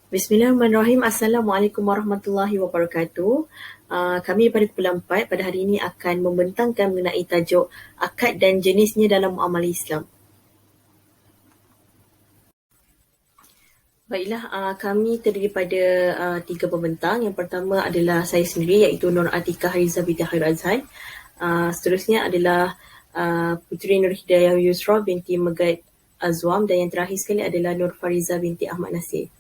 Bismillahirrahmanirrahim. Assalamualaikum warahmatullahi wabarakatuh. Kami pada kumpulan 4 pada hari ini akan membentangkan mengenai tajuk akad dan jenisnya dalam muamalah Islam. Baiklah, kami terdiri pada 3 pembentang. Yang pertama adalah saya sendiri iaitu Nur Atikah Hariza binti Khair Azhan. Seterusnya adalah Puteri Nur Hidayah Yusra binti Megat Azwam, dan yang terakhir sekali adalah Nur Fariza binti Ahmad Nasir.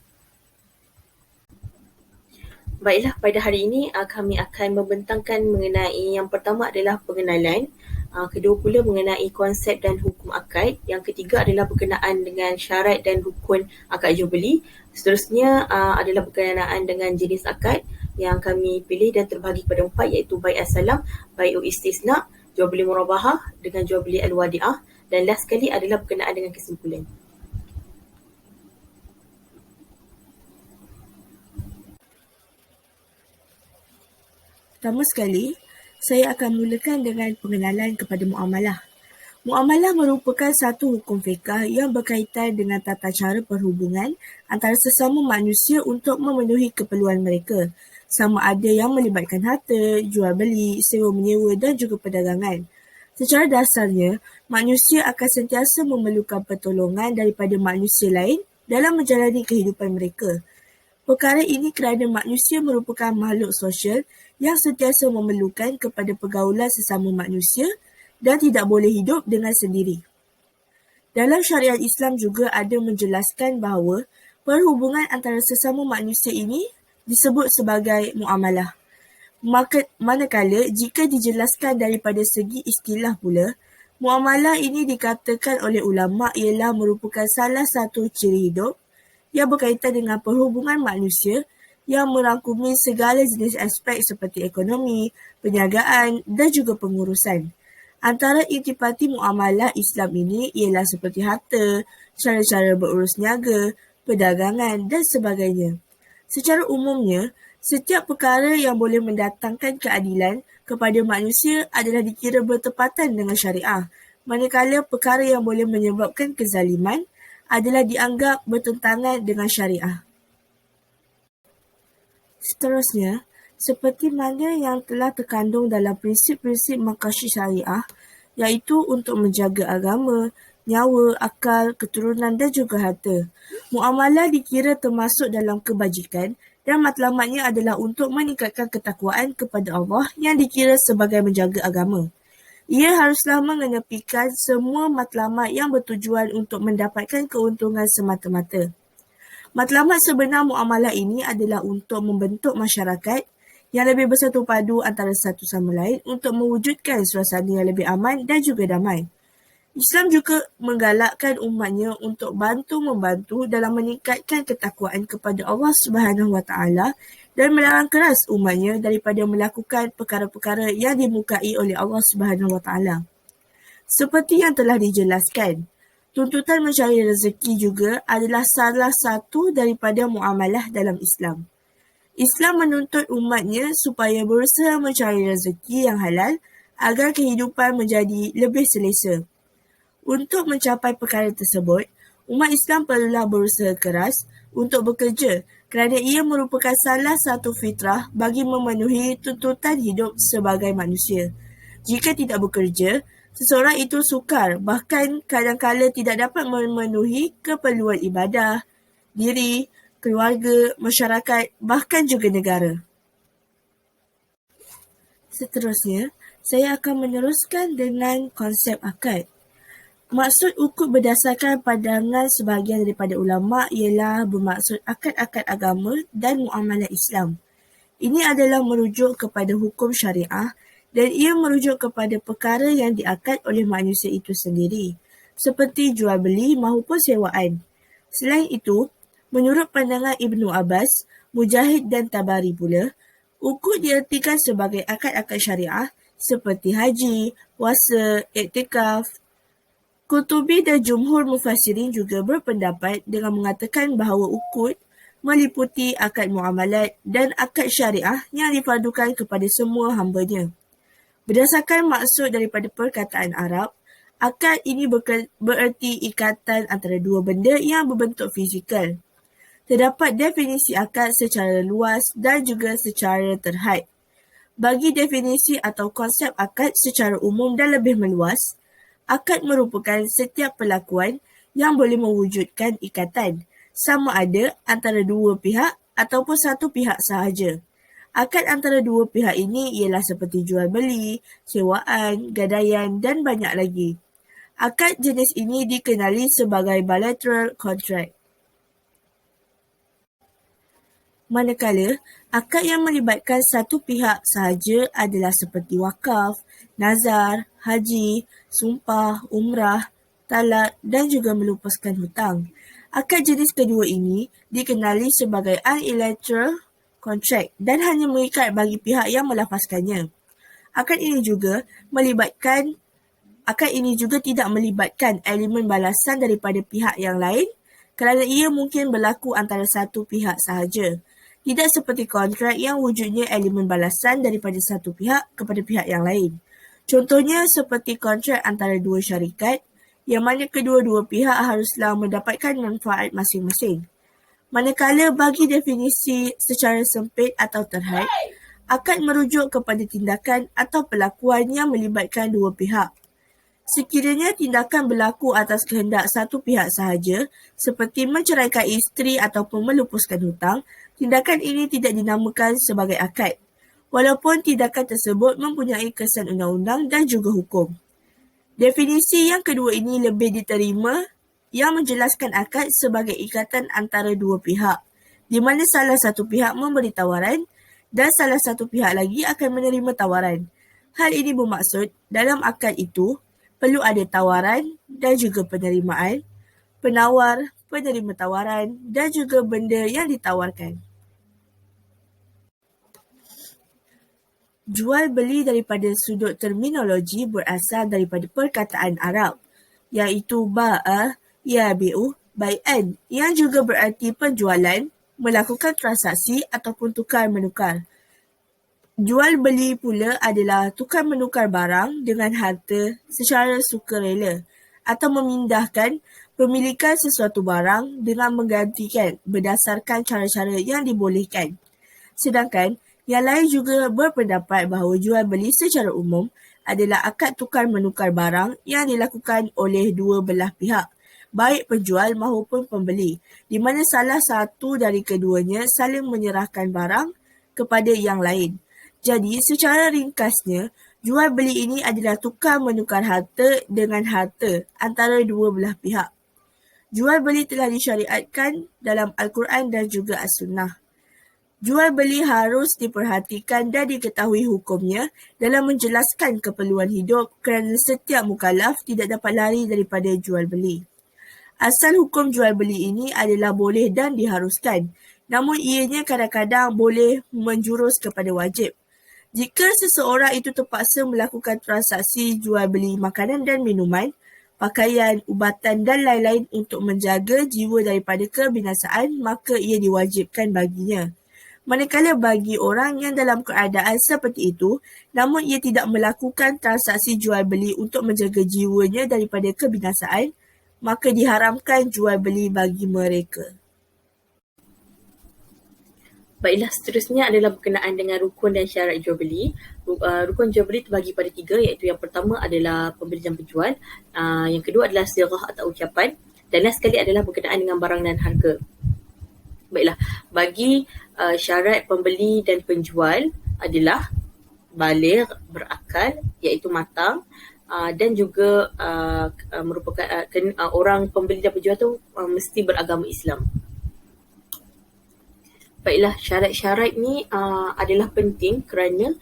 Baiklah, pada hari ini kami akan membentangkan mengenai yang pertama adalah pengenalan, kedua pula mengenai konsep dan hukum akad, yang ketiga adalah berkenaan dengan syarat dan rukun akad jual beli, seterusnya adalah berkenaan dengan jenis akad yang kami pilih dan terbahagi kepada 4, iaitu bai' as-salam, bai' istisna, jual beli murabahah dengan jual beli al-wadi'ah, dan last sekali adalah berkenaan dengan kesimpulan. Pertama sekali, saya akan mulakan dengan pengenalan kepada muamalah. Muamalah merupakan satu hukum fiqah yang berkaitan dengan tata cara perhubungan antara sesama manusia untuk memenuhi keperluan mereka, sama ada yang melibatkan harta, jual beli, sewa menyewa dan juga perdagangan. Secara dasarnya, manusia akan sentiasa memerlukan pertolongan daripada manusia lain dalam menjalani kehidupan mereka. Perkara ini kerana manusia merupakan makhluk sosial yang sentiasa memerlukan kepada pergaulan sesama manusia dan tidak boleh hidup dengan sendiri. Dalam syariat Islam juga ada menjelaskan bahawa perhubungan antara sesama manusia ini disebut sebagai muamalah. Manakala jika dijelaskan daripada segi istilah pula, muamalah ini dikatakan oleh ulama' ialah merupakan salah satu ciri hidup yang berkaitan dengan perhubungan manusia yang merangkumi segala jenis aspek seperti ekonomi, perniagaan dan juga pengurusan. Antara intipati muamalah Islam ini ialah seperti harta, cara-cara berurus niaga, perdagangan dan sebagainya. Secara umumnya, setiap perkara yang boleh mendatangkan keadilan kepada manusia adalah dikira bertepatan dengan syariah, manakala perkara yang boleh menyebabkan kezaliman adalah dianggap bertentangan dengan syariah. Seterusnya, seperti mana yang telah terkandung dalam prinsip-prinsip maqasid syariah, iaitu untuk menjaga agama, nyawa, akal, keturunan dan juga harta. Muamalah dikira termasuk dalam kebajikan dan matlamatnya adalah untuk meningkatkan ketakwaan kepada Allah yang dikira sebagai menjaga agama. Ia haruslah mengenepikan semua matlamat yang bertujuan untuk mendapatkan keuntungan semata-mata. Matlamat sebenar muamalah ini adalah untuk membentuk masyarakat yang lebih bersatu padu antara satu sama lain untuk mewujudkan suasana yang lebih aman dan juga damai. Islam juga menggalakkan umatnya untuk bantu-membantu dalam meningkatkan ketakwaan kepada Allah Subhanahu Wa Taala dan melarang keras umatnya daripada melakukan perkara-perkara yang dimukai oleh Allah Subhanahu Wa Taala. Seperti yang telah dijelaskan, tuntutan mencari rezeki juga adalah salah satu daripada muamalah dalam Islam. Islam menuntut umatnya supaya berusaha mencari rezeki yang halal agar kehidupan menjadi lebih selesa. Untuk mencapai perkara tersebut, umat Islam perlulah berusaha keras untuk bekerja kerana ia merupakan salah satu fitrah bagi memenuhi tuntutan hidup sebagai manusia. Jika tidak bekerja, seseorang itu sukar, bahkan kadang-kala tidak dapat memenuhi keperluan ibadah, diri, keluarga, masyarakat, bahkan juga negara. Seterusnya, saya akan meneruskan dengan konsep akad. Maksud ukut berdasarkan pandangan sebahagian daripada ulama' ialah bermaksud akad-akad agama dan muamalah Islam. Ini adalah merujuk kepada hukum syariah dan ia merujuk kepada perkara yang diakad oleh manusia itu sendiri, seperti jual beli maupun sewaan. Selain itu, menurut pandangan Ibnu Abbas, Mujahid dan Tabari pula, ukut diartikan sebagai akad-akad syariah seperti haji, puasa, iktikaf. Qurtubi dan jumhur mufassirin juga berpendapat dengan mengatakan bahawa ukut meliputi akad muamalat dan akad syariah yang difardukan kepada semua hambanya. Berdasarkan maksud daripada perkataan Arab, akad ini bererti ikatan antara dua benda yang berbentuk fizikal. Terdapat definisi akad secara luas dan juga secara terhad. Bagi definisi atau konsep akad secara umum dan lebih meluas, akad merupakan setiap perlakuan yang boleh mewujudkan ikatan, sama ada antara dua pihak ataupun satu pihak sahaja. Akad antara dua pihak ini ialah seperti jual beli, sewaan, gadaian dan banyak lagi. Akad jenis ini dikenali sebagai bilateral contract. Manakala, akad yang melibatkan satu pihak sahaja adalah seperti wakaf, nazar, haji, sumpah, umrah, talak dan juga melupaskan hutang. Akad jenis kedua ini dikenali sebagai unilateral contract dan hanya mengikat bagi pihak yang melafazkannya. Akad ini juga tidak melibatkan elemen balasan daripada pihak yang lain kerana ia mungkin berlaku antara satu pihak sahaja. Tidak seperti kontrak yang wujudnya elemen balasan daripada satu pihak kepada pihak yang lain. Contohnya seperti kontrak antara dua syarikat yang mana kedua-dua pihak haruslah mendapatkan manfaat masing-masing. Manakala bagi definisi secara sempit atau terhad, akad merujuk kepada tindakan atau perlakuan yang melibatkan dua pihak. Sekiranya tindakan berlaku atas kehendak satu pihak sahaja, seperti menceraikan isteri ataupun melupuskan hutang, tindakan ini tidak dinamakan sebagai akad, walaupun tindakan tersebut mempunyai kesan undang-undang dan juga hukum. Definisi yang kedua ini lebih diterima yang menjelaskan akad sebagai ikatan antara dua pihak, di mana salah satu pihak memberi tawaran dan salah satu pihak lagi akan menerima tawaran. Hal ini bermaksud dalam akad itu perlu ada tawaran dan juga penerimaan, penawar, penerima tawaran dan juga benda yang ditawarkan. Jual beli daripada sudut terminologi berasal daripada perkataan Arab, iaitu ba'a, yabi'u, bai'an, yang juga berarti penjualan, melakukan transaksi ataupun tukar-menukar. Jual beli pula adalah tukar menukar barang dengan harta secara sukarela atau memindahkan pemilikan sesuatu barang dengan menggantikan berdasarkan cara-cara yang dibolehkan. Sedangkan yang lain juga berpendapat bahawa jual beli secara umum adalah akad tukar menukar barang yang dilakukan oleh dua belah pihak, baik penjual maupun pembeli, di mana salah satu dari keduanya saling menyerahkan barang kepada yang lain. Jadi, secara ringkasnya, jual beli ini adalah tukar menukar harta dengan harta antara dua belah pihak. Jual beli telah disyariatkan dalam Al-Quran dan juga As-Sunnah. Jual beli harus diperhatikan dan diketahui hukumnya dalam menjelaskan keperluan hidup kerana setiap mukallaf tidak dapat lari daripada jual beli. Asal hukum jual beli ini adalah boleh dan diharuskan, namun ianya kadang-kadang boleh menjurus kepada wajib. Jika seseorang itu terpaksa melakukan transaksi jual beli makanan dan minuman, pakaian, ubatan dan lain-lain untuk menjaga jiwa daripada kebinasaan, maka ia diwajibkan baginya. Manakala bagi orang yang dalam keadaan seperti itu, namun ia tidak melakukan transaksi jual beli untuk menjaga jiwanya daripada kebinasaan, maka diharamkan jual beli bagi mereka. Baiklah, seterusnya adalah berkenaan dengan rukun dan syarat jual beli. Rukun jual beli terbagi pada 3, iaitu yang pertama adalah pembeli dan penjual, yang kedua adalah sirah atau ucapan, dan last sekali adalah berkenaan dengan barang dan harga. Baiklah, bagi syarat pembeli dan penjual adalah baligh, berakal, iaitu matang, dan juga merupakan orang pembeli dan penjual tu mesti beragama Islam. Baiklah, syarat-syarat ni adalah penting kerana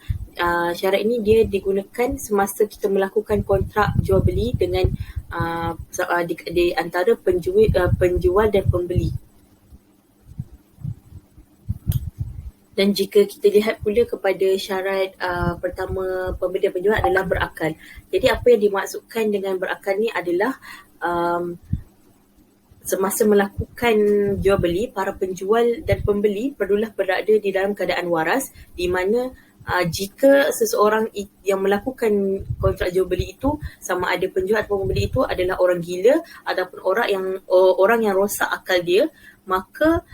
syarat ini dia digunakan semasa kita melakukan kontrak jual beli dengan di antara penjual dan pembeli. Dan jika kita lihat pula kepada syarat pertama pembeli dan penjual adalah berakal. Jadi apa yang dimaksudkan dengan berakal ni adalah semasa melakukan jual beli, para penjual dan pembeli perlulah berada di dalam keadaan waras, di mana jika seseorang yang melakukan kontrak jual beli itu, sama ada penjual atau pembeli itu adalah orang gila ataupun orang yang rosak akal dia, maka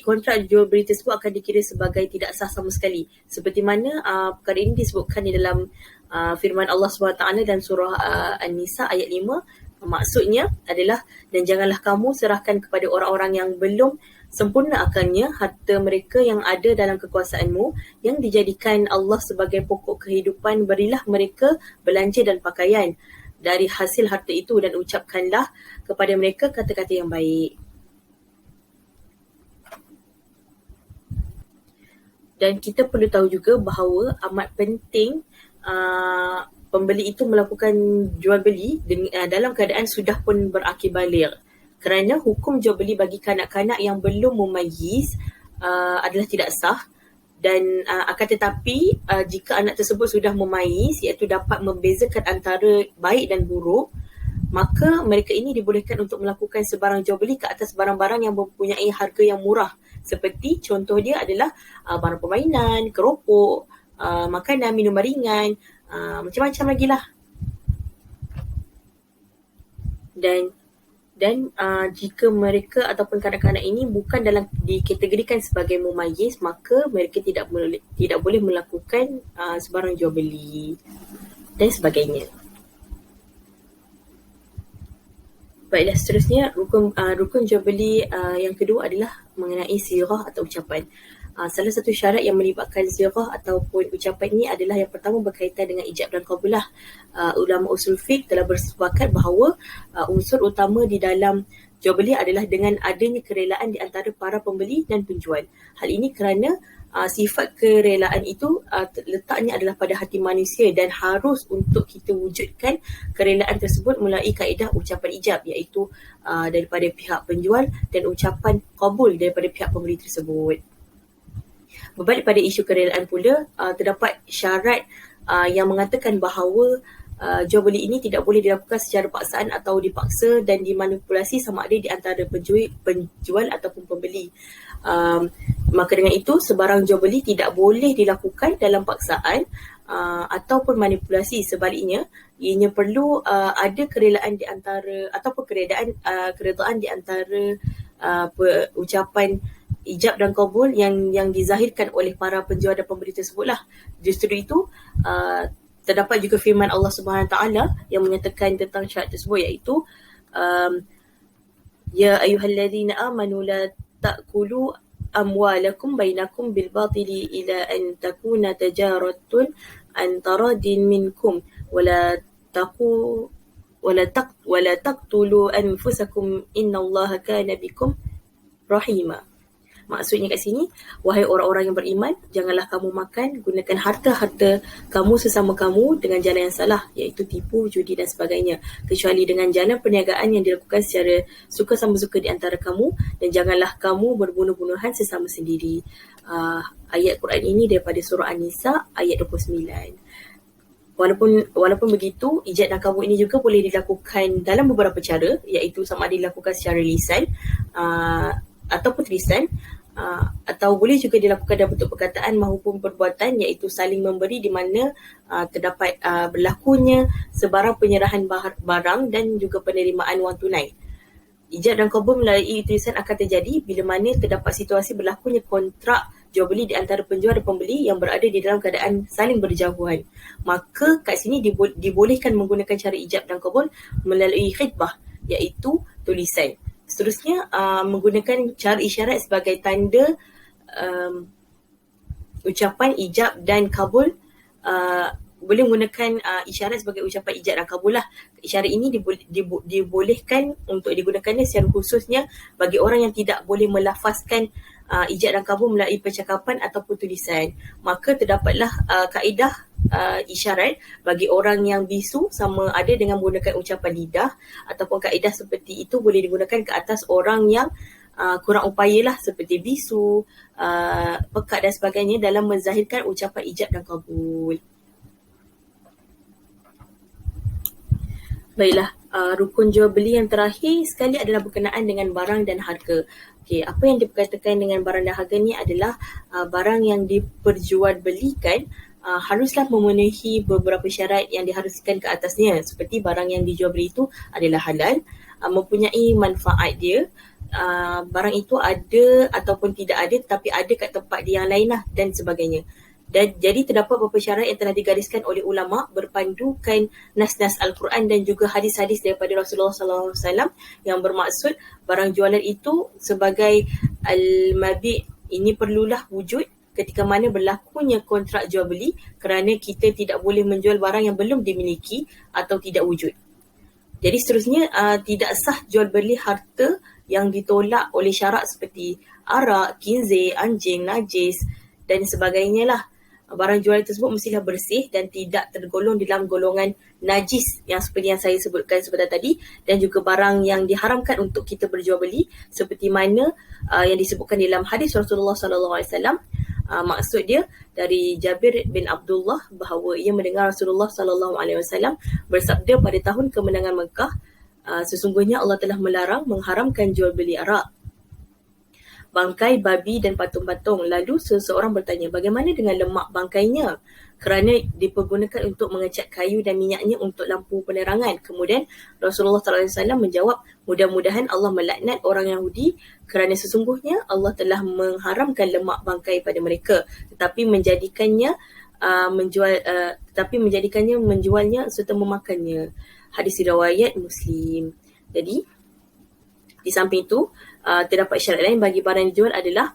kontrak jual beli tersebut akan dikira sebagai tidak sah sama sekali. Seperti mana perkara ini disebutkan di dalam firman Allah SWT dalam surah An-Nisa ayat 5. Maksudnya adalah, dan janganlah kamu serahkan kepada orang-orang yang belum sempurna akalnya harta mereka yang ada dalam kekuasaanmu, yang dijadikan Allah sebagai pokok kehidupan. Berilah mereka belanja dan pakaian dari hasil harta itu, dan ucapkanlah kepada mereka kata-kata yang baik. Dan kita perlu tahu juga bahawa amat penting pembeli itu melakukan jual beli dalam keadaan sudah pun berakhir baligh. Kerana hukum jual beli bagi kanak-kanak yang belum memayyiz adalah tidak sah, dan akan tetapi jika anak tersebut sudah memayyiz, iaitu dapat membezakan antara baik dan buruk, maka mereka ini dibolehkan untuk melakukan sebarang jual beli ke atas barang-barang yang mempunyai harga yang murah. Seperti contoh dia adalah barang permainan, keropok, makanan, minuman ringan, macam-macam lagi lah. Dan jika mereka ataupun kanak-kanak ini bukan dikategorikan sebagai mumayyiz, maka mereka tidak boleh melakukan sebarang jual beli dan sebagainya. Baiklah, seterusnya rukun jual beli yang kedua adalah mengenai sirah atau ucapan. Salah satu syarat yang melibatkan sirah ataupun ucapan ini adalah yang pertama berkaitan dengan ijab dan qabulah. Ulama usul fiqh telah bersepakat bahawa unsur utama di dalam jual beli adalah dengan adanya kerelaan di antara para pembeli dan penjual. Hal ini kerana sifat kerelaan itu letaknya adalah pada hati manusia, dan harus untuk kita wujudkan kerelaan tersebut melalui kaedah ucapan ijab, iaitu daripada pihak penjual, dan ucapan qabul daripada pihak pembeli tersebut. Berbalik pada isu kerelaan pula, terdapat syarat yang mengatakan bahawa jual beli ini tidak boleh dilakukan secara paksaan atau dipaksa dan dimanipulasi sama ada di antara penjual ataupun pembeli. Maka dengan itu, sebarang jual beli tidak boleh dilakukan dalam paksaan ataupun manipulasi. Sebaliknya, ianya perlu ada kerelaan di antara ataupun keredaan di antara ucapan ijab dan qabul yang dizahirkan oleh para penjual dan pembeli tersebutlah. Justru itu terdapat juga firman Allah Subhanahu Taala yang menyatakan tentang syarat tersebut, iaitu ya ayyuhallazina amanu la ta'kulu amwalakum bainakum bil batili ila an takuna tijaratun an taradin minkum wala taqtulu anfusakum innallaha kana bikum rahima. Maksudnya kat sini, wahai orang-orang yang beriman, janganlah kamu makan, gunakan harta-harta kamu sesama kamu dengan jalan yang salah, iaitu tipu, judi dan sebagainya, kecuali dengan jalan perniagaan yang dilakukan secara suka sama suka di antara kamu, dan janganlah kamu berbunuh-bunuhan sesama sendiri. Ayat Quran ini daripada surah An-Nisa ayat 29. Walaupun begitu, ijab dan qabul ini juga boleh dilakukan dalam beberapa cara, iaitu sama ada dilakukan secara lisan ataupun tulisan, atau boleh juga dilakukan dalam bentuk perkataan maupun perbuatan, iaitu saling memberi, di mana terdapat berlakunya sebarang penyerahan barang dan juga penerimaan wang tunai. Ijab dan qabul melalui tulisan akan terjadi bila mana terdapat situasi berlakunya kontrak jual beli di antara penjual dan pembeli yang berada di dalam keadaan saling berjauhan. Maka kat sini dibolehkan menggunakan cara ijab dan qabul melalui khitbah, iaitu tulisan. Seterusnya, menggunakan cara isyarat sebagai tanda ucapan ijab dan kabul. Boleh menggunakan isyarat sebagai ucapan ijab dan kabul lah. Isyarat ini dibolehkan untuk digunakannya secara khususnya bagi orang yang tidak boleh melafazkan ijab dan kabul melalui percakapan ataupun tulisan. Maka terdapatlah kaedah isyarat bagi orang yang bisu, sama ada dengan menggunakan ucapan lidah, ataupun kaedah seperti itu boleh digunakan ke atas orang yang kurang upaya lah, seperti bisu, pekat dan sebagainya, dalam menzahirkan ucapan ijab dan kabul. Baiklah, rukun jual beli yang terakhir sekali adalah berkenaan dengan barang dan harga. Okey, apa yang diperkatakan dengan barang dan harga ni adalah barang yang diperjualbelikan haruslah memenuhi beberapa syarat yang diharuskan ke atasnya, seperti barang yang dijual beli itu adalah halal, mempunyai manfaat dia, barang itu ada ataupun tidak ada, tapi ada kat tempat dia yang lain lah dan sebagainya. Dan jadi terdapat beberapa syarat yang telah digariskan oleh ulama berpandukan nas-nas Al-Quran dan juga hadis-hadis daripada Rasulullah SAW yang bermaksud barang jualan itu sebagai al-mabi' ini perlulah wujud ketika mana berlakunya kontrak jual beli kerana kita tidak boleh menjual barang yang belum dimiliki atau tidak wujud. Jadi seterusnya tidak sah jual beli harta yang ditolak oleh syarat seperti arak, kinzir, anjing, najis dan sebagainya lah. Barang jualan tersebut mestilah bersih dan tidak tergolong dalam golongan najis yang seperti yang saya sebutkan sebentar tadi, dan juga barang yang diharamkan untuk kita berjual beli seperti mana yang disebutkan dalam hadis Rasulullah SAW. Maksud dia dari Jabir bin Abdullah bahawa ia mendengar Rasulullah SAW bersabda pada tahun kemenangan Mekah, sesungguhnya Allah telah melarang mengharamkan jual beli arak, bangkai babi dan patung-patung. Lalu seseorang bertanya, bagaimana dengan lemak bangkainya? Kerana dipergunakan untuk mengecat kayu dan minyaknya untuk lampu penerangan. Kemudian Rasulullah SAW menjawab, mudah-mudahan Allah melaknat orang Yahudi kerana sesungguhnya Allah telah mengharamkan lemak bangkai pada mereka, tetapi menjadikannya menjualnya serta memakannya. Hadis riwayat Muslim. Jadi di samping itu, terdapat syarat lain bagi barang yang dijual adalah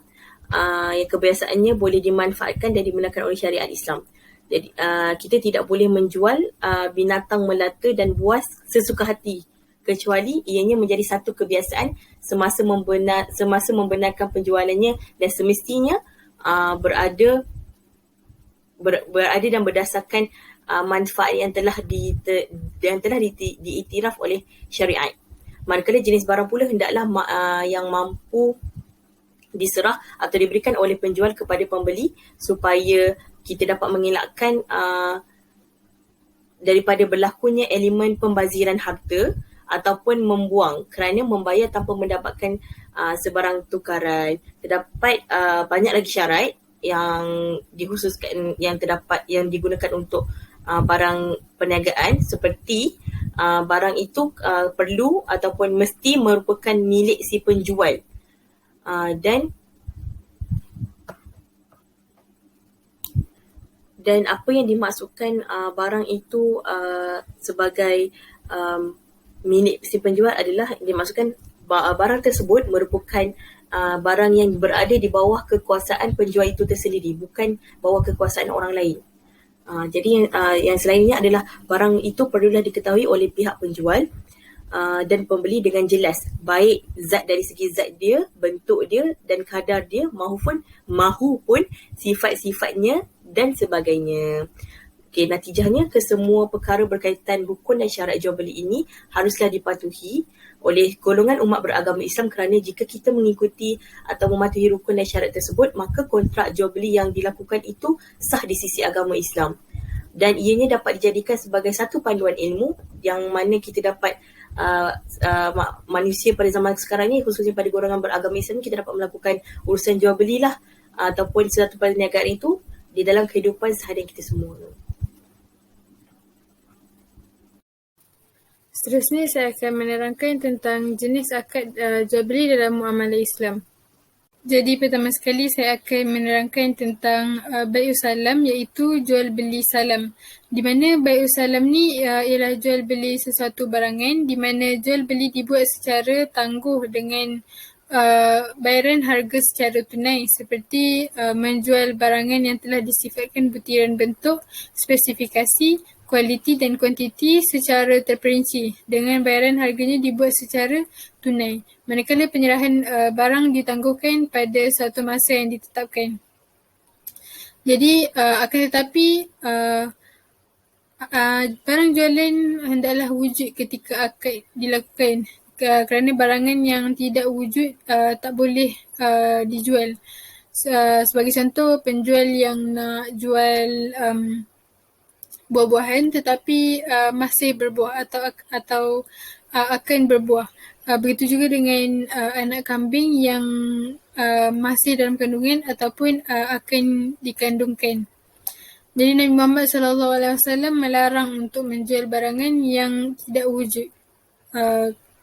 yang kebiasaannya boleh dimanfaatkan dan digunakan oleh syariat Islam. Jadi kita tidak boleh menjual binatang melata dan buas sesuka hati kecuali ianya menjadi satu kebiasaan semasa membenarkan penjualannya dan semestinya berada dan berdasarkan manfaat yang telah diiktiraf oleh syariat. Manakala jenis barang pula hendaklah yang mampu diserah atau diberikan oleh penjual kepada pembeli supaya kita dapat mengelakkan daripada berlakunya elemen pembaziran harta ataupun membuang kerana membayar tanpa mendapatkan sebarang tukaran. Terdapat banyak lagi syarat yang dikhususkan yang digunakan untuk barang perniagaan seperti barang itu perlu ataupun mesti merupakan milik si penjual dan apa yang dimaksudkan barang itu sebagai milik si penjual adalah dimaksudkan barang tersebut merupakan barang yang berada di bawah kekuasaan penjual itu tersendiri, bukan bawah kekuasaan orang lain. Jadi yang selainnya adalah barang itu perlulah diketahui oleh pihak penjual dan pembeli dengan jelas, baik dari segi zat dia, bentuk dia dan kadar dia maupun sifat-sifatnya dan sebagainya. Okay, natijahnya kesemua perkara berkaitan rukun dan syarat jual beli ini haruslah dipatuhi oleh golongan umat beragama Islam kerana jika kita mengikuti atau mematuhi rukun dan syarat tersebut, maka kontrak jual beli yang dilakukan itu sah di sisi agama Islam dan ianya dapat dijadikan sebagai satu panduan ilmu yang mana kita dapat manusia pada zaman sekarang ni, khususnya pada golongan beragama Islam, kita dapat melakukan urusan jual belilah ataupun satu perniagaan itu di dalam kehidupan seharian kita semua. Seterusnya saya akan menerangkan tentang jenis akad jual beli dalam muamalah Islam. Jadi pertama sekali saya akan menerangkan tentang bai'us salam, iaitu jual beli salam. Di mana bai'us salam ni ialah jual beli sesuatu barangan di mana jual beli dibuat secara tangguh dengan bayaran harga secara tunai, seperti menjual barangan yang telah disifatkan butiran bentuk, spesifikasi, kualiti dan kuantiti secara terperinci dengan bayaran harganya dibuat secara tunai, manakala penyerahan barang ditangguhkan pada satu masa yang ditetapkan. Jadi akan tetapi barang jualan hendaklah wujud ketika akad dilakukan, kerana barangan yang tidak wujud tak boleh dijual. Sebagai contoh, penjual yang nak jual buah-buahan tetapi masih berbuah atau akan berbuah. Begitu juga dengan anak kambing yang masih dalam kandungan ataupun akan dikandungkan. Jadi Nabi Muhammad SAW melarang untuk menjual barangan yang tidak wujud.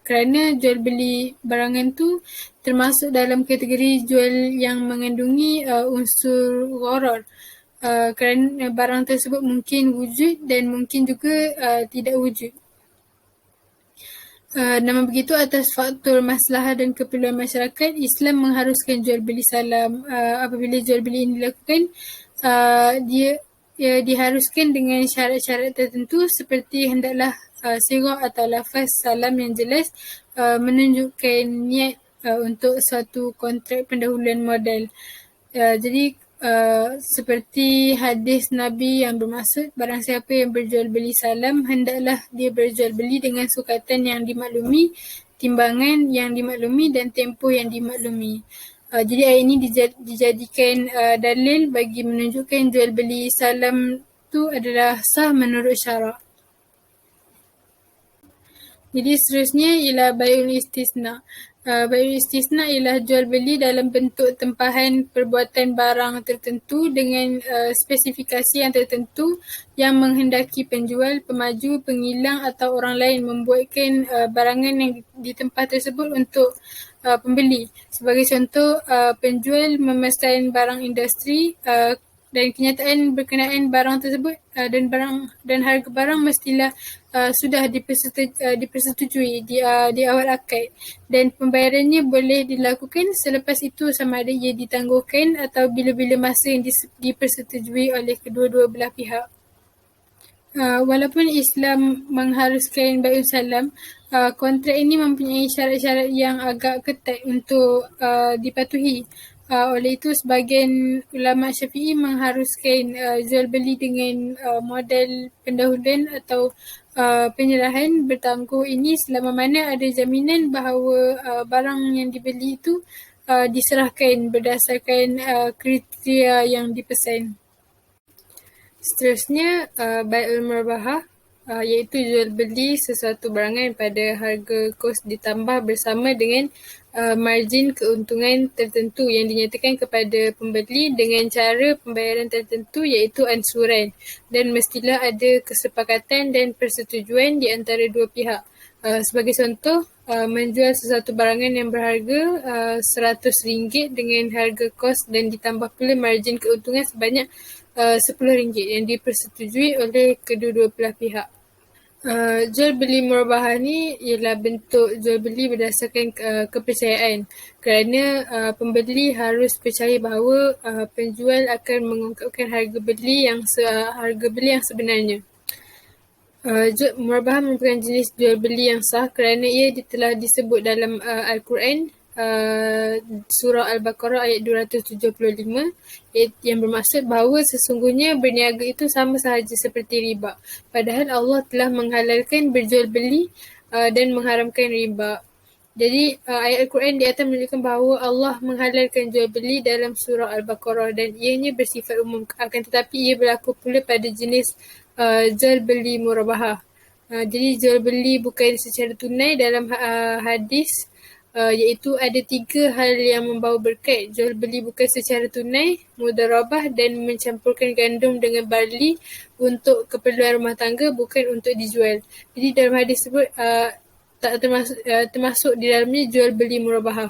kerana jual beli barangan tu termasuk dalam kategori jual yang mengandungi unsur gharar. Kerana barang tersebut mungkin wujud dan mungkin juga tidak wujud. Namun begitu, atas faktor maslahah dan keperluan masyarakat, Islam mengharuskan jual beli salam. Apabila jual beli ini dilakukan, dia diharuskan dengan syarat-syarat tertentu seperti hendaklah sirah atau lafaz salam yang jelas menunjukkan niat untuk suatu kontrak pendahuluan modal. Jadi seperti hadis Nabi yang bermaksud, barang siapa yang berjual beli salam, hendaklah dia berjual beli dengan sukatan yang dimaklumi, timbangan yang dimaklumi dan tempoh yang dimaklumi. Jadi ayat ini dijadikan dalil bagi menunjukkan jual beli salam tu adalah sah menurut syarak. Jadi seterusnya ialah bai'ul istisna. Bai'ul istisna ialah jual beli dalam bentuk tempahan perbuatan barang tertentu dengan spesifikasi yang tertentu yang menghendaki penjual, pemaju, pengilang atau orang lain membuatkan barangan yang ditempah tersebut untuk pembeli. Sebagai contoh, penjual memesan barang industri dan kenyataan berkenaan barang tersebut dan harga barang mestilah sudah dipersetujui di awal akad, dan pembayarannya boleh dilakukan selepas itu sama ada ia ditangguhkan atau bila-bila masa yang dipersetujui oleh kedua-dua belah pihak. Walaupun Islam mengharuskan bai'us salam, kontrak ini mempunyai syarat-syarat yang agak ketat untuk dipatuhi. Oleh itu, sebahagian ulama Syafi'i mengharuskan jual beli dengan modal pendahuluan atau penyerahan bertangguh ini selama mana ada jaminan bahawa barang yang dibeli itu diserahkan berdasarkan kriteria yang dipesan. Seterusnya, bai'ul murabahah, iaitu jual beli sesuatu barangan pada harga kos ditambah bersama dengan margin keuntungan tertentu yang dinyatakan kepada pembeli dengan cara pembayaran tertentu iaitu ansuran, dan mestilah ada kesepakatan dan persetujuan di antara dua pihak. Sebagai contoh, menjual sesuatu barangan yang berharga RM100 dengan harga kos dan ditambah pula margin keuntungan sebanyak RM10 yang dipersetujui oleh kedua-dua belah pihak. Jual beli murabahah ni ialah bentuk jual beli berdasarkan kepercayaan, kerana pembeli harus percaya bahawa penjual akan mengungkapkan harga beli yang sebenarnya. Murabahah merupakan jenis jual beli yang sah kerana ia telah disebut dalam Al-Quran, surah Al-Baqarah ayat 275, yang bermaksud bahawa sesungguhnya berniaga itu sama sahaja seperti riba, padahal Allah telah menghalalkan berjual beli dan mengharamkan riba. Jadi ayat Al-Quran di atas menunjukkan bahawa Allah menghalalkan jual beli dalam surah Al-Baqarah dan ianya bersifat umum, akan tetapi ia berlaku pula pada jenis jual beli murabahah. Jadi jual beli bukan secara tunai dalam hadis, iaitu ada 3 hal yang membawa berkat: jual beli bukan secara tunai, mudarabah, dan mencampurkan gandum dengan barli untuk keperluan rumah tangga bukan untuk dijual. Jadi dalam hadis tersebut tak termasuk di dalamnya jual beli murabahah.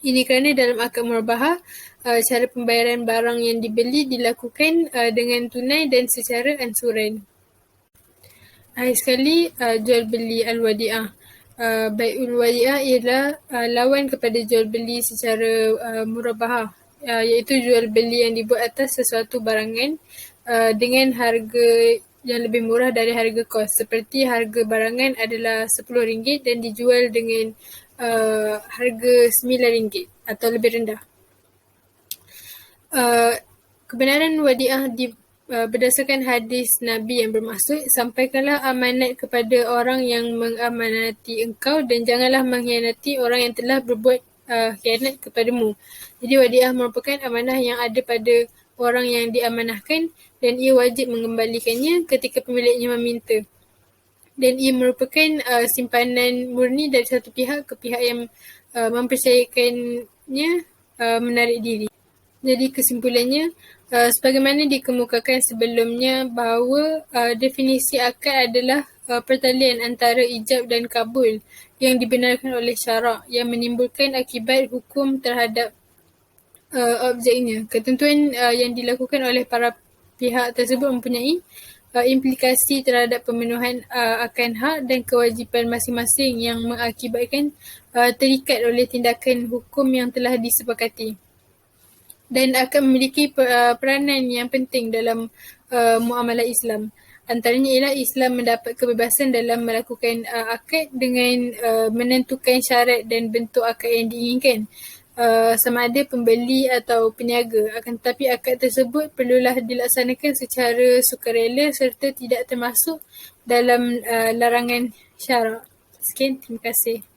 Ini kerana dalam akad murabahah, cara pembayaran barang yang dibeli dilakukan dengan tunai dan secara ansuran. Akhir sekali, jual beli al-wadi'ah. Bai'ul wadi'ah ialah lawan kepada jual beli secara murabahah, iaitu jual beli yang dibuat atas sesuatu barangan dengan harga yang lebih murah dari harga kos, seperti harga barangan adalah RM10 dan dijual dengan harga RM9 atau lebih rendah. Kebenaran wadi'ah berdasarkan hadis Nabi yang bermaksud, sampaikanlah amanat kepada orang yang mengamanati engkau dan janganlah mengkhianati orang yang telah berbuat khianat kepadamu. Jadi wadi'ah merupakan amanah yang ada pada orang yang diamanahkan dan ia wajib mengembalikannya ketika pemiliknya meminta. Dan ia merupakan simpanan murni dari satu pihak ke pihak yang mempercayakannya menarik diri. Jadi kesimpulannya, Sebagaimana dikemukakan sebelumnya bahawa definisi akad adalah pertalian antara ijab dan kabul yang dibenarkan oleh syarak yang menimbulkan akibat hukum terhadap objeknya. Ketentuan yang dilakukan oleh para pihak tersebut mempunyai implikasi terhadap pemenuhan akan hak dan kewajipan masing-masing yang mengakibatkan terikat oleh tindakan hukum yang telah disepakati dan akan memiliki peranan yang penting dalam muamalah Islam. Antaranya ialah Islam mendapat kebebasan dalam melakukan akad dengan menentukan syarat dan bentuk akad yang diinginkan, sama ada pembeli atau peniaga. Akan tetapi akad tersebut perlulah dilaksanakan secara sukarela serta tidak termasuk dalam larangan syarak. Sekian, terima kasih.